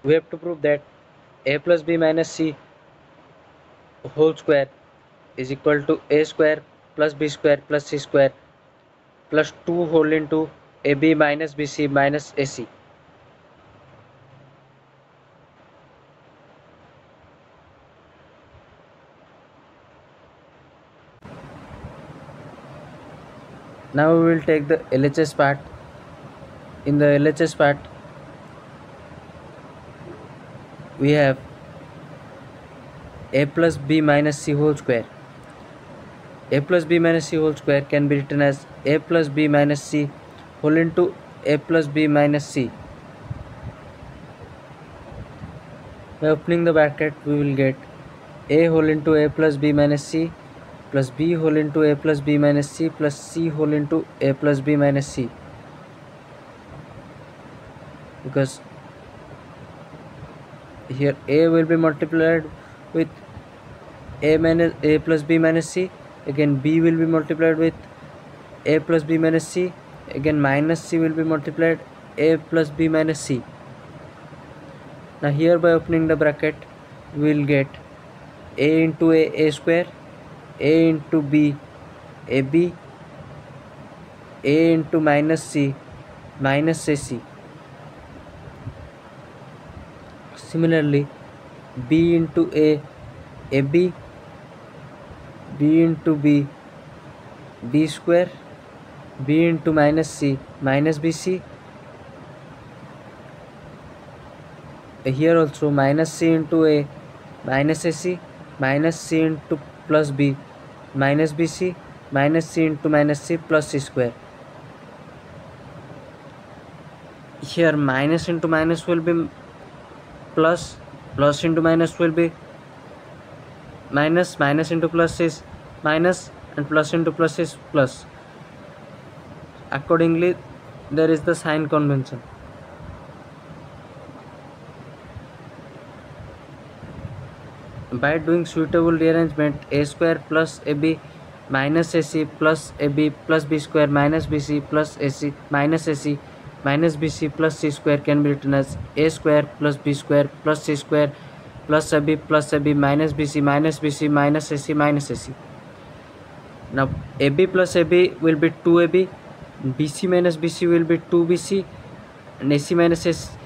we have to prove that a plus b minus c whole square is equal to a square plus b square plus c square plus 2 whole into ab minus bc minus ac. Now we will take the LHS part. In the LHS part, we have a plus b minus c whole square. A plus b minus c whole square can be written as a plus b minus c whole into a plus b minus c. By opening the bracket, we will get a whole into a plus b minus c plus b whole into a plus b minus c plus c whole into a plus b minus c, because here a will be multiplied with a plus b minus c, again b will be multiplied with a plus b minus c, again minus c will be multiplied a plus b minus c. Now here by opening the bracket, we will get a into a square, a into b ab, a into minus c minus ac. Similarly, b into a ab, b into b b square, b into minus c minus bc. Here also minus c into a minus ac minus c into plus b minus bc minus c into minus c plus c square. Here minus into minus will be plus, plus into minus will be minus, minus into plus is minus, and plus into plus is plus. Accordingly, there is the sign convention. By doing suitable rearrangement, a square plus ab minus ac plus ab plus b square minus bc plus ac minus ac minus bc plus c square can be written as a square plus b square plus c square plus ab minus bc minus bc minus ac minus ac. Now ab plus ab will be 2ab, bc minus bc will be 2bc, and ac minus s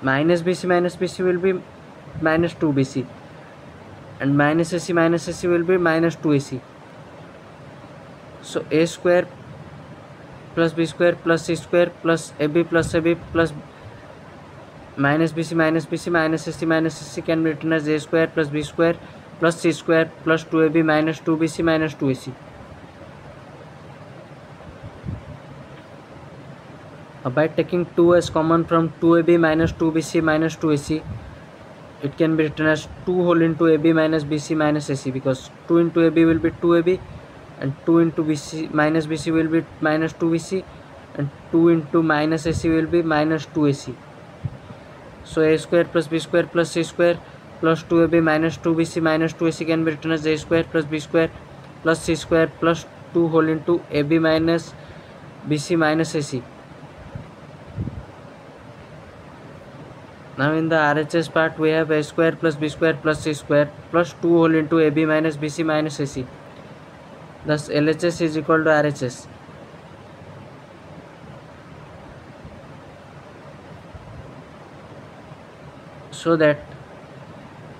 minus bc will be minus 2bc, and minus ac will be minus 2ac. So a square plus b square plus c square plus ab plus minus bc minus ac can be written as a square plus b square plus c square plus 2ab minus 2bc minus 2ac. By taking 2 as common from 2ab minus 2bc minus 2ac, it can be written as 2 whole into ab minus bc minus ac, because 2 into ab will be 2ab, and 2 into bc minus bc will be minus 2bc, and 2 into minus ac will be minus 2ac. So a square plus b square plus c square plus 2ab minus 2bc minus 2ac can be written as a square plus b square plus c square plus 2 whole into ab minus bc minus ac. Now in the RHS part, we have a square plus b square plus c square plus 2 whole into ab minus bc minus ac. Thus LHS is equal to RHS. So that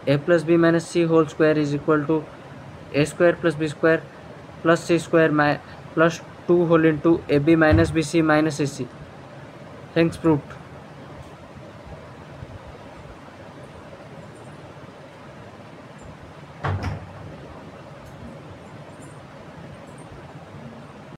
a plus b minus c whole square is equal to a square plus b square plus c square plus 2 whole into ab minus bc minus ac. Thanks, proved.